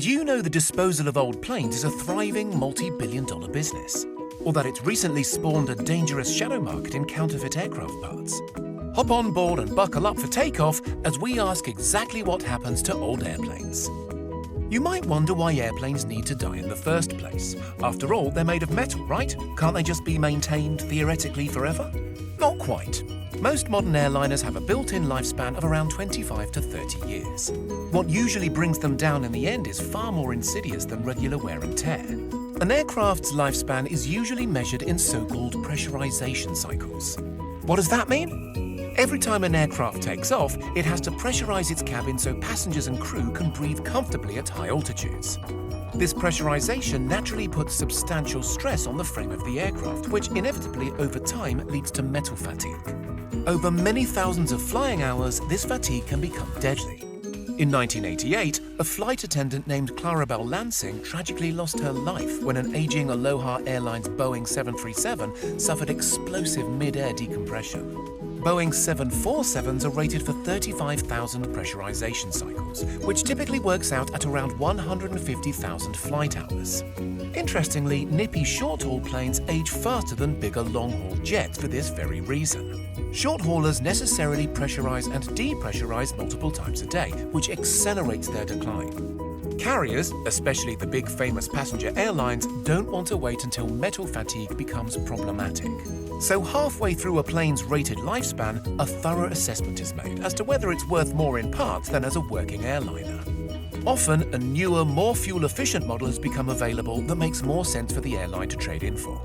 Do you know the disposal of old planes is a thriving multi-billion-dollar business? Or that it's recently spawned a dangerous shadow market in counterfeit aircraft parts? Hop on board and buckle up for takeoff as we ask exactly what happens to old airplanes. You might wonder why airplanes need to die in the first place. After all, they're made of metal, right? Can't they just be maintained theoretically forever? Not quite. Most modern airliners have a built-in lifespan of around 25 to 30 years. What usually brings them down in the end is far more insidious than regular wear and tear. An aircraft's lifespan is usually measured in so-called pressurization cycles. What does that mean? Every time an aircraft takes off, it has to pressurize its cabin so passengers and crew can breathe comfortably at high altitudes. This pressurization naturally puts substantial stress on the frame of the aircraft, which inevitably over time leads to metal fatigue. Over many thousands of flying hours, this fatigue can become deadly. In 1988, a flight attendant named Clarabelle Lansing tragically lost her life when an aging Aloha Airlines Boeing 737 suffered explosive mid-air decompression. Boeing 747s are rated for 35,000 pressurization cycles, which typically works out at around 150,000 flight hours. Interestingly, nippy short-haul planes age faster than bigger long-haul jets for this very reason. Short-haulers necessarily pressurize and depressurize multiple times a day, which accelerates their decline. Carriers, especially the big famous passenger airlines, don't want to wait until metal fatigue becomes problematic. So halfway through a plane's rated lifespan, a thorough assessment is made as to whether it's worth more in parts than as a working airliner. Often, a newer, more fuel-efficient model has become available that makes more sense for the airline to trade in for.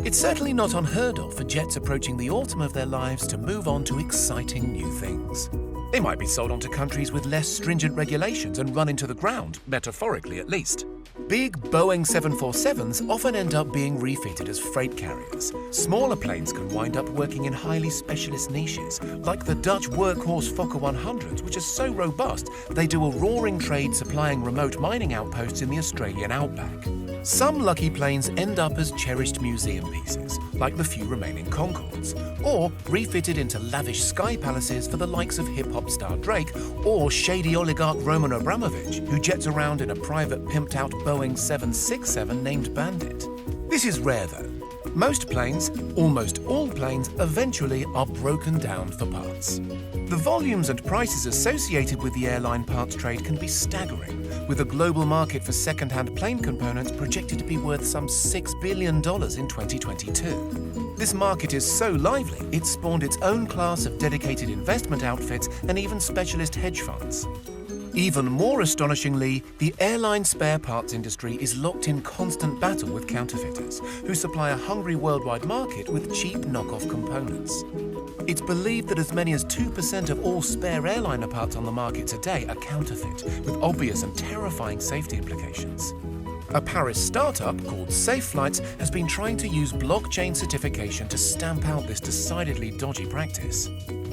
It's certainly not unheard of for jets approaching the autumn of their lives to move on to exciting new things. They might be sold on to countries with less stringent regulations and run into the ground, metaphorically at least. Big Boeing 747s often end up being refitted as freight carriers. Smaller planes can wind up working in highly specialist niches, like the Dutch workhorse Fokker 100s, which are so robust they do a roaring trade supplying remote mining outposts in the Australian outback. Some lucky planes end up as cherished museum pieces, like the few remaining Concords, or refitted into lavish sky palaces for the likes of hip-hop star Drake or shady oligarch Roman Abramovich, who jets around in a private pimped-out Boeing 767 named Bandit. This is rare though. Most planes, almost all planes, eventually are broken down for parts. The volumes and prices associated with the airline parts trade can be staggering, with a global market for second-hand plane components projected to be worth some $6 billion in 2022. This market is so lively, it spawned its own class of dedicated investment outfits and even specialist hedge funds. Even more astonishingly, the airline spare parts industry is locked in constant battle with counterfeiters, who supply a hungry worldwide market with cheap knockoff components. It's believed that as many as 2% of all spare airliner parts on the market today are counterfeit, with obvious and terrifying safety implications. A Paris startup called Safe Flights has been trying to use blockchain certification to stamp out this decidedly dodgy practice.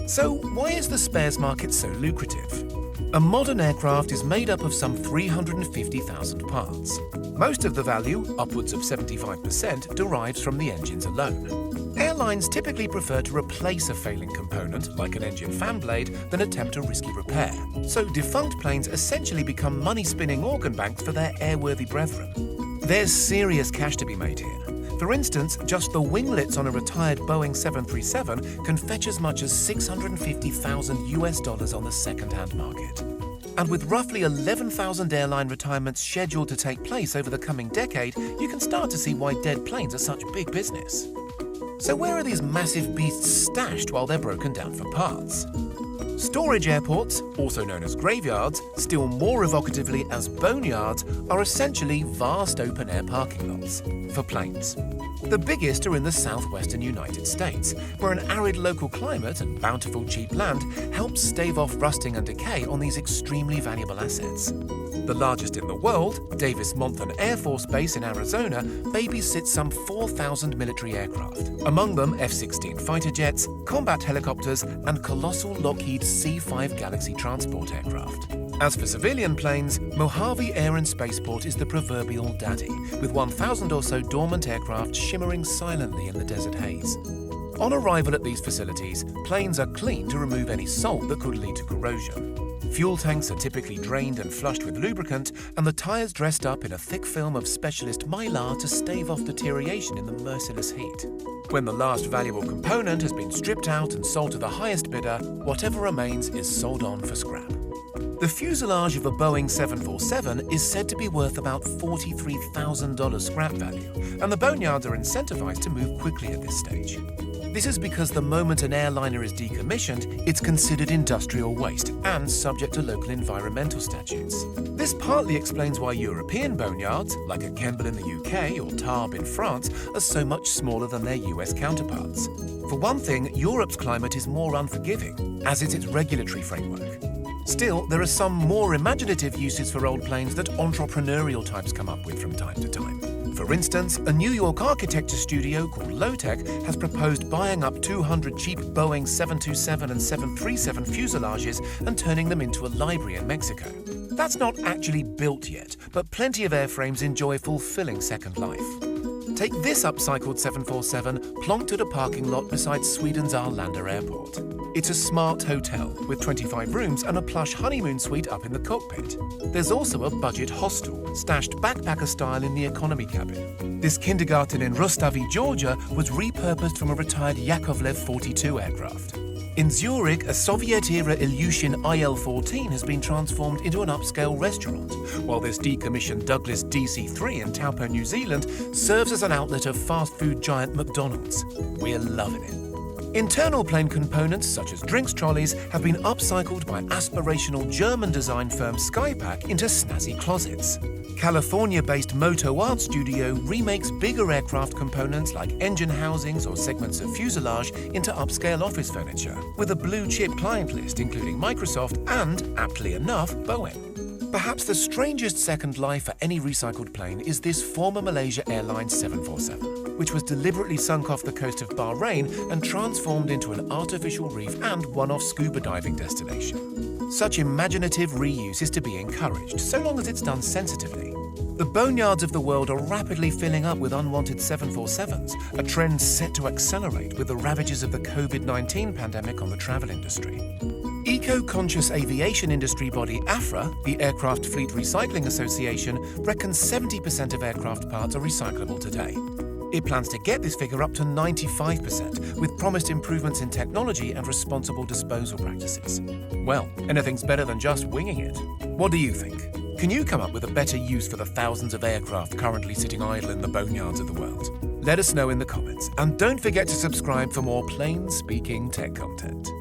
So why is the spares market so lucrative? A modern aircraft is made up of some 350,000 parts. Most of the value, upwards of 75%, derives from the engines alone. Airlines typically prefer to replace a failing component, like an engine fan blade, than attempt a risky repair. So defunct planes essentially become money-spinning organ banks for their airworthy brethren. There's serious cash to be made here. For instance, just the winglets on a retired Boeing 737 can fetch as much as $650,000 on the second-hand market. And with roughly 11,000 airline retirements scheduled to take place over the coming decade, you can start to see why dead planes are such big business. So where are these massive beasts stashed while they're broken down for parts? Storage airports, also known as graveyards, still more evocatively as boneyards, are essentially vast open-air parking lots for planes. The biggest are in the southwestern United States, where an arid local climate and bountiful cheap land helps stave off rusting and decay on these extremely valuable assets. The largest in the world, Davis-Monthan Air Force Base in Arizona, babysits some 4,000 military aircraft, among them F-16 fighter jets, combat helicopters, and colossal Lockheed C-5 Galaxy transport aircraft. As for civilian planes, Mojave Air and Spaceport is the proverbial daddy, with 1,000 or so dormant aircraft shimmering silently in the desert haze. On arrival at these facilities, planes are cleaned to remove any salt that could lead to corrosion. Fuel tanks are typically drained and flushed with lubricant, and the tyres dressed up in a thick film of specialist mylar to stave off deterioration in the merciless heat. When the last valuable component has been stripped out and sold to the highest bidder, whatever remains is sold on for scrap. The fuselage of a Boeing 747 is said to be worth about $43,000 scrap value, and the boneyards are incentivized to move quickly at this stage. This is because the moment an airliner is decommissioned, it's considered industrial waste and subject to local environmental statutes. This partly explains why European boneyards, like at Kemble in the UK or Tarbes in France, are so much smaller than their US counterparts. For one thing, Europe's climate is more unforgiving, as is its regulatory framework. Still, there are some more imaginative uses for old planes that entrepreneurial types come up with from time to time. For instance, a New York architecture studio called Low-Tech has proposed buying up 200 cheap Boeing 727 and 737 fuselages and turning them into a library in Mexico. That's not actually built yet, but plenty of airframes enjoy fulfilling second life. Take this upcycled 747 plonked at a parking lot beside Sweden's Arlanda airport. It's a smart hotel with 25 rooms and a plush honeymoon suite up in the cockpit. There's also a budget hostel, stashed backpacker style in the economy cabin. This kindergarten in Rustavi, Georgia was repurposed from a retired Yakovlev 42 aircraft. In Zurich, a Soviet-era Ilyushin IL-14 has been transformed into an upscale restaurant, while this decommissioned Douglas DC-3 in Taupo, New Zealand, serves as an outlet of fast food giant McDonald's. We're loving it. Internal plane components, such as drinks trolleys, have been upcycled by aspirational German design firm Skypack into snazzy closets. California-based Moto Art Studio remakes bigger aircraft components like engine housings or segments of fuselage into upscale office furniture, with a blue-chip client list including Microsoft and, aptly enough, Boeing. Perhaps the strangest second life for any recycled plane is this former Malaysia Airlines 747, which was deliberately sunk off the coast of Bahrain and transformed into an artificial reef and one-off scuba diving destination. Such imaginative reuse is to be encouraged, so long as it's done sensitively. The boneyards of the world are rapidly filling up with unwanted 747s, a trend set to accelerate with the ravages of the COVID-19 pandemic on the travel industry. Eco-conscious aviation industry body AFRA, the Aircraft Fleet Recycling Association, reckons 70% of aircraft parts are recyclable today. It plans to get this figure up to 95%, with promised improvements in technology and responsible disposal practices. Well, anything's better than just winging it. What do you think? Can you come up with a better use for the thousands of aircraft currently sitting idle in the boneyards of the world? Let us know in the comments, and don't forget to subscribe for more plain-speaking tech content.